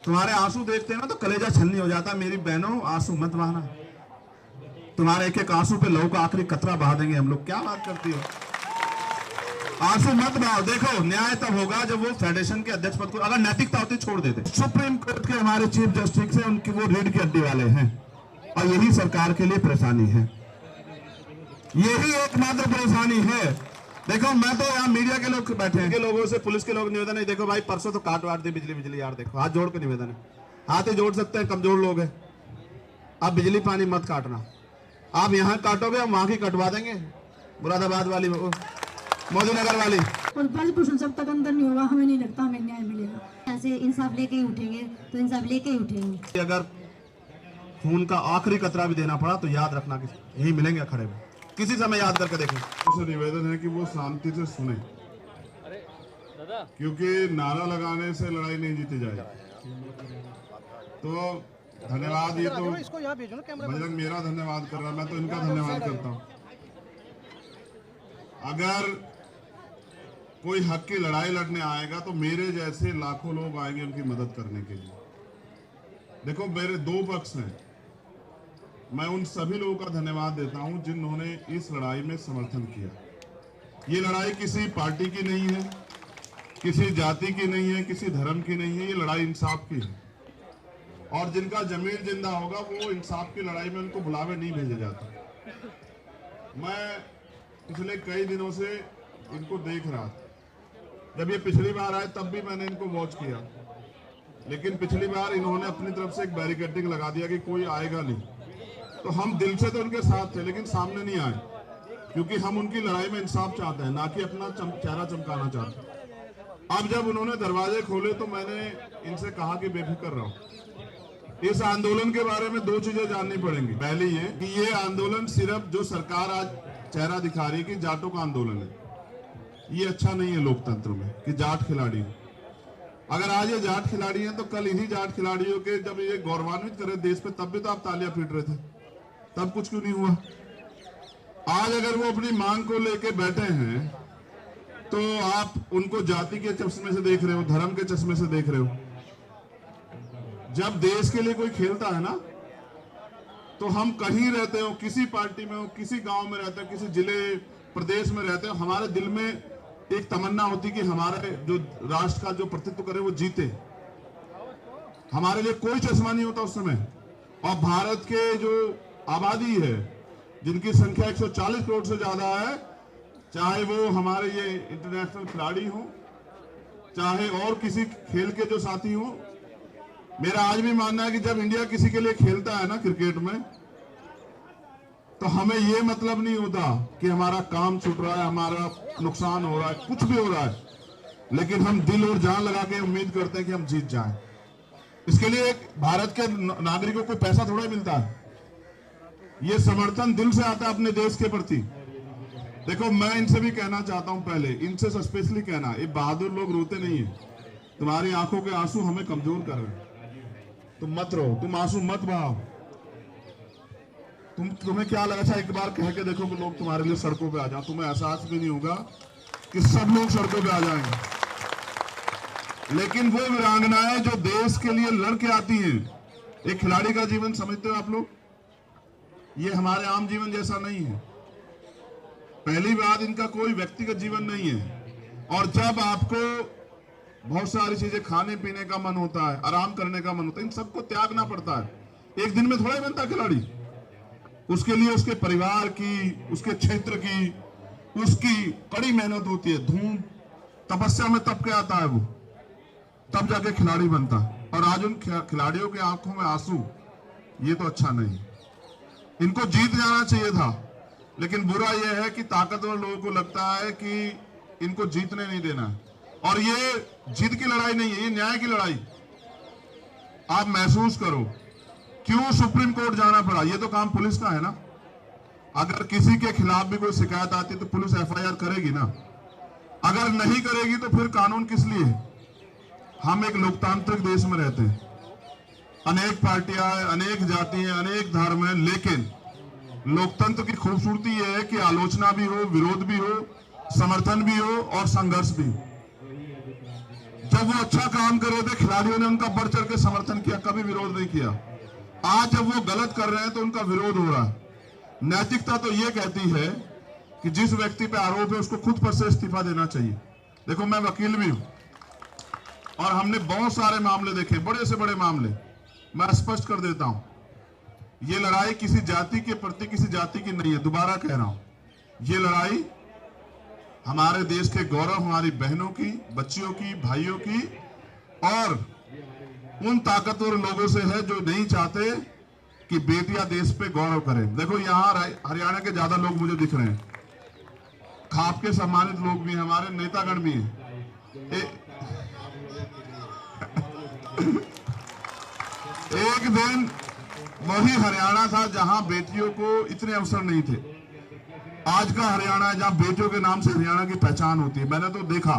तुम्हारे आंसू देखते हैं ना तो कलेजा छलनी हो जाता। मेरी बहनों, आंसू मत बहाना। तुम्हारे एक एक आंसू पे लहू का आखिरी कतरा बहा देंगे हम लोग। क्या बात करती हो? आंसू मत बहाओ। देखो, न्याय तब होगा जब वो फेडरेशन के अध्यक्ष पद को, अगर नैतिकता होती छोड़ देते। सुप्रीम कोर्ट के हमारे चीफ जस्टिस है, उनकी वो रीढ़ की हड्डी वाले हैं और यही सरकार के लिए परेशानी है। यही एकमात्र परेशानी है। देखो, मैं तो यहाँ मीडिया के लोग बैठे हैं, के लोगों से, पुलिस के लोग निवेदन है, देखो भाई परसों तो काट वाट दी बिजली यार। देखो, हाथ जोड़ के निवेदन है। हाथ ही जोड़ सकते हैं, कमजोर लोग हैं। आप बिजली पानी मत काटना। आप यहाँ काटोगे, हम वहां की कटवा देंगे। मुरादाबाद वाली, मोदी नगर वाली। और ब्रजभूषण जब तक अंदर नहीं होगा, हमें नहीं लगता हमें न्याय मिलेगा। ऐसे इंसाफ लेके ही उठेंगे तो इंसाफ लेके ही उठेंगे। अगर खून का आखिरी कतरा भी देना पड़ा तो याद रखना कि यही मिलेंगे खड़े में। किसी समय याद करके देखें। उसे निवेदन है कि वो शांति से सुने, क्योंकि नारा लगाने से लड़ाई नहीं जीती जाएगी। तो धन्यवाद। ये तो बजरंग मेरा धन्यवाद कर रहा है, मैं तो इनका धन्यवाद करता हूँ। अगर कोई हक की लड़ाई लड़ने आएगा तो मेरे जैसे लाखों लोग आएंगे उनकी मदद करने के लिए। देखो, मेरे दो पक्ष हैं। मैं उन सभी लोगों का धन्यवाद देता हूं जिन्होंने इस लड़ाई में समर्थन किया। ये लड़ाई किसी पार्टी की नहीं है, किसी जाति की नहीं है, किसी धर्म की नहीं है। ये लड़ाई इंसाफ की है और जिनका जमीर जिंदा होगा वो इंसाफ की लड़ाई में उनको बुलावे नहीं भेजे जाते। मैं पिछले कई दिनों से इनको देख रहा था। जब ये पिछली बार आए तब भी मैंने इनको वॉच किया, लेकिन पिछली बार इन्होंने अपनी तरफ से एक बैरिकेडिंग लगा दिया कि कोई आएगा नहीं। तो हम दिल से तो उनके साथ थे, लेकिन सामने नहीं आए, क्योंकि हम उनकी लड़ाई में इंसाफ चाहते हैं, ना कि अपना चेहरा चमकाना चाहते हैं। अब जब उन्होंने दरवाजे खोले तो मैंने इनसे कहा कि बेफिक्र रहो। इस आंदोलन के बारे में दो चीजें जाननी पड़ेंगी। पहली ये कि ये आंदोलन सिर्फ जो सरकार आज चेहरा दिखा रही है कि जाटों का आंदोलन है, ये अच्छा नहीं है लोकतंत्र में कि जाट खिलाड़ी हो। अगर आज ये जाट खिलाड़ी हैं तो कल इन्हीं जाट खिलाड़ियों के जब ये गौरवान्वित करे देश पे, तब भी तो आप तालियां पीट रहे थे। तब कुछ क्यों नहीं हुआ? आज अगर वो अपनी मांग को लेके बैठे हैं तो आप उनको जाति के चश्मे से देख रहे हो, धर्म के चश्मे से देख रहे हो। जब देश के लिए कोई खेलता है ना, तो हम कहीं रहते हो, किसी पार्टी में हो, किसी गांव में रहते हो, किसी जिले प्रदेश में रहते हो, हमारे दिल में एक तमन्ना होती कि हमारे जो राष्ट्र का जो प्रतिनिधित्व करे वो जीते। हमारे लिए कोई चश्मा नहीं होता उस समय। और भारत के जो आबादी है, जिनकी संख्या 140 करोड़ से ज्यादा है, चाहे वो हमारे ये इंटरनेशनल खिलाड़ी हो, चाहे और किसी खेल के जो साथी हो, मेरा आज भी मानना है कि जब इंडिया किसी के लिए खेलता है ना क्रिकेट में, तो हमें ये मतलब नहीं होता कि हमारा काम छूट रहा है, हमारा नुकसान हो रहा है, कुछ भी हो रहा है, लेकिन हम दिल और जान लगा के उम्मीद करते हैं कि हम जीत जाएं। इसके लिए एक भारत के नागरिकों को पैसा थोड़ा मिलता है, ये समर्थन दिल से आता है अपने देश के प्रति। देखो, मैं इनसे भी कहना चाहता हूं, पहले इनसे स्पेशली कहना, ये बहादुर लोग रोते नहीं है। तुम्हारी आंखों के आंसू हमें कमजोर कर रहे हैं। तुम मत रो, तुम आंसू मत बहाओ। तुम्हें क्या लगा था, एक बार कह के देखो कि लोग तुम्हारे लिए सड़कों पे आ जाओ, तुम्हें एहसास भी नहीं होगा कि सब लोग सड़कों पे आ जाएंगे। लेकिन वो वीरांगनाएं जो देश के लिए लड़के आती हैं, एक खिलाड़ी का जीवन समझते हो आप लोग, ये हमारे आम जीवन जैसा नहीं है। पहली बात, इनका कोई व्यक्तिगत जीवन नहीं है। और जब आपको बहुत सारी चीजें खाने पीने का मन होता है, आराम करने का मन होता है, इन सबको त्यागना पड़ता है। एक दिन में थोड़ा ही बनता खिलाड़ी। उसके लिए उसके परिवार की, उसके क्षेत्र की, उसकी कड़ी मेहनत होती है। धूम तपस्या में तप के आता है वो, तब जाके खिलाड़ी बनता है। और आज उन खिलाड़ियों की आंखों में आंसू, ये तो अच्छा नहीं। इनको जीत जाना चाहिए था, लेकिन बुरा यह है कि ताकतवर लोगों को लगता है कि इनको जीतने नहीं देना है। और ये जीत की लड़ाई नहीं है, ये न्याय की लड़ाई। आप महसूस करो क्यों सुप्रीम कोर्ट जाना पड़ा। ये तो काम पुलिस का है ना। अगर किसी के खिलाफ भी कोई शिकायत आती है तो पुलिस एफआईआर करेगी ना। अगर नहीं करेगी तो फिर कानून किस लिए? हम एक लोकतांत्रिक देश में रहते हैं, अनेक पार्टियां हैं, अनेक जाति हैं, अनेक धर्म हैं, लेकिन लोकतंत्र की खूबसूरती यह है कि आलोचना भी हो, विरोध भी हो, समर्थन भी हो और संघर्ष भी हो। जब वो अच्छा काम कर रहे थे खिलाड़ियों ने उनका बढ़ चढ़ के समर्थन किया, कभी विरोध नहीं किया। आज जब वो गलत कर रहे हैं तो उनका विरोध हो रहा है। नैतिकता तो ये कहती है कि जिस व्यक्ति पे आरोप है उसको खुद पर से इस्तीफा देना चाहिए। देखो मैं वकील भी हूं और हमने बहुत सारे मामले देखे, बड़े से बड़े मामले। मैं स्पष्ट कर देता हूं, ये लड़ाई किसी जाति के प्रति किसी जाति की नहीं है। दोबारा कह रहा हूं, ये लड़ाई हमारे देश के गौरव, हमारी बहनों की, बच्चियों की, भाइयों की और उन ताकतवर लोगों से है जो नहीं चाहते कि बेटियां देश पे गौरव करें। देखो यहाँ हरियाणा के ज्यादा लोग मुझे दिख रहे हैं, खाप के सम्मानित लोग भी हैं, हमारे नेतागण भी हैं। एक दिन वही हरियाणा था जहां बेटियों को इतने अवसर नहीं थे। आज का हरियाणा है जहां बेटियों के नाम से हरियाणा की पहचान होती है। मैंने तो देखा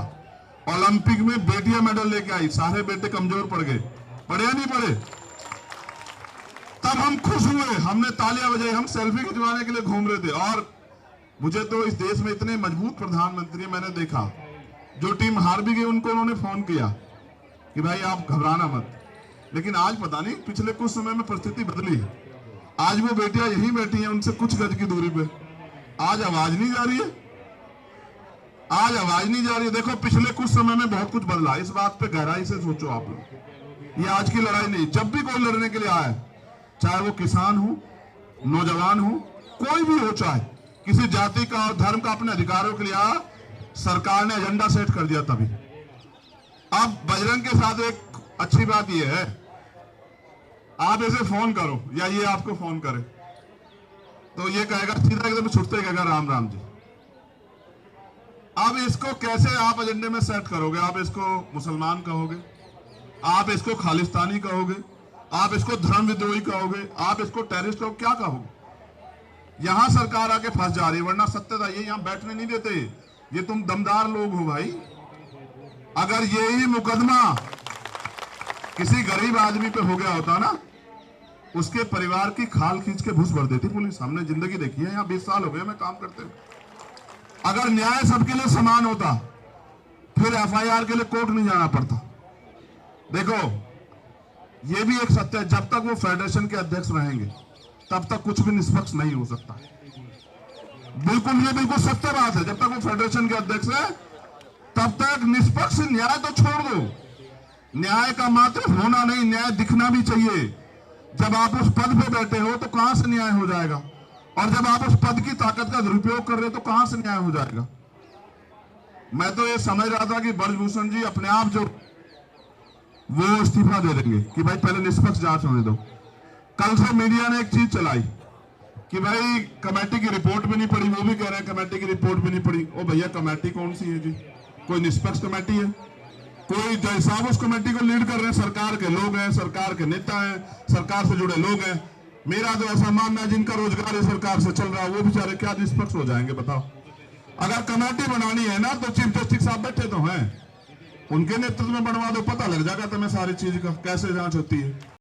ओलंपिक में बेटियां मेडल लेके आई, सारे बेटे कमजोर पड़ गए, पढ़े या नहीं पढ़े। तब हम खुश हुए, हमने तालियां बजाई, हम सेल्फी खिंचवाने के लिए घूम रहे थे। और मुझे तो इस देश में इतने मजबूत प्रधानमंत्री मैंने देखा, जो टीम हार भी गई उनको उन्होंने फोन किया कि भाई आप घबराना मत। लेकिन आज पता नहीं पिछले कुछ समय में परिस्थिति बदली है। आज वो बेटियां यहीं बैठी हैं, उनसे कुछ गज की दूरी पे। आज आवाज नहीं जा रही है, आज आवाज नहीं जा रही है। देखो पिछले कुछ समय में बहुत कुछ बदला, इस बात पे गहराई से सोचो आप लोग। ये आज की लड़ाई नहीं, जब भी कोई लड़ने के लिए आए, चाहे वो किसान हो, नौजवान हो, कोई भी हो, चाहे किसी जाति का और धर्म का अपने अधिकारों के लिए आया, सरकार ने एजेंडा सेट कर दिया तभी। अब बजरंग के साथ एक अच्छी बात यह है, आप इसे फोन करो या ये आपको फोन करे तो ये कहेगा सीधा एकदम छुटते कहेगा राम राम जी। अब इसको कैसे आप एजेंडे में सेट करोगे? आप इसको मुसलमान कहोगे, आप इसको खालिस्तानी कहोगे, आप इसको धर्म विद्रोही कहोगे, आप इसको टेररिस्ट कहोगे, क्या कहोगे? यहां सरकार आके फंस जा रही है, वरना सत्यता ये यहां बैठने नहीं देते। ये तुम दमदार लोग हो भाई। अगर यही मुकदमा किसी गरीब आदमी पे हो गया होता ना, उसके परिवार की खाल खींच के घुस भर देती पुलिस। हमने जिंदगी देखी है, यहाँ 20 साल हो गए हमें काम करते हुए। अगर न्याय सबके लिए समान होता फिर एफआईआर के लिए कोर्ट नहीं जाना पड़ता। देखो ये भी एक सत्य है, जब तक वो फेडरेशन के अध्यक्ष रहेंगे तब तक कुछ भी निष्पक्ष नहीं हो सकता। बिल्कुल, ये बिल्कुल सत्य बात है। जब तक वो फेडरेशन के अध्यक्ष है तब तक निष्पक्ष न्याय तो छोड़ दो, न्याय का मात्र होना नहीं, न्याय दिखना भी चाहिए। जब आप उस पद पे बैठे हो तो कहां से न्याय हो जाएगा, और जब आप उस पद की ताकत का दुरुपयोग कर रहे हो तो कहां से न्याय हो जाएगा। मैं तो ये समझ रहा था कि ब्रजभूषण जी अपने आप जो वो इस्तीफा दे देंगे कि भाई पहले निष्पक्ष जांच होने दो। कल से मीडिया ने एक चीज चलाई कि भाई कमेटी की रिपोर्ट भी नहीं पड़ी, वो भी कह रहे हैं कमेटी की रिपोर्ट भी नहीं पड़ी। ओ भैया कमेटी कौन सी है जी? कोई निष्पक्ष कमेटी है? कोई जैसा उस कमेटी को लीड कर रहे हैं सरकार के लोग हैं, सरकार के नेता हैं, सरकार से जुड़े लोग हैं। मेरा तो ऐसा मानना है जिनका रोजगार इस सरकार से चल रहा है वो बेचारे क्या निष्पक्ष हो जाएंगे बताओ? अगर कमेटी बनानी है ना तो चीफ जस्टिस साहब बैठे तो हैं, उनके नेतृत्व में बनवा दो, पता लग जाएगा तुम्हें सारी चीज का कैसे जांच होती है।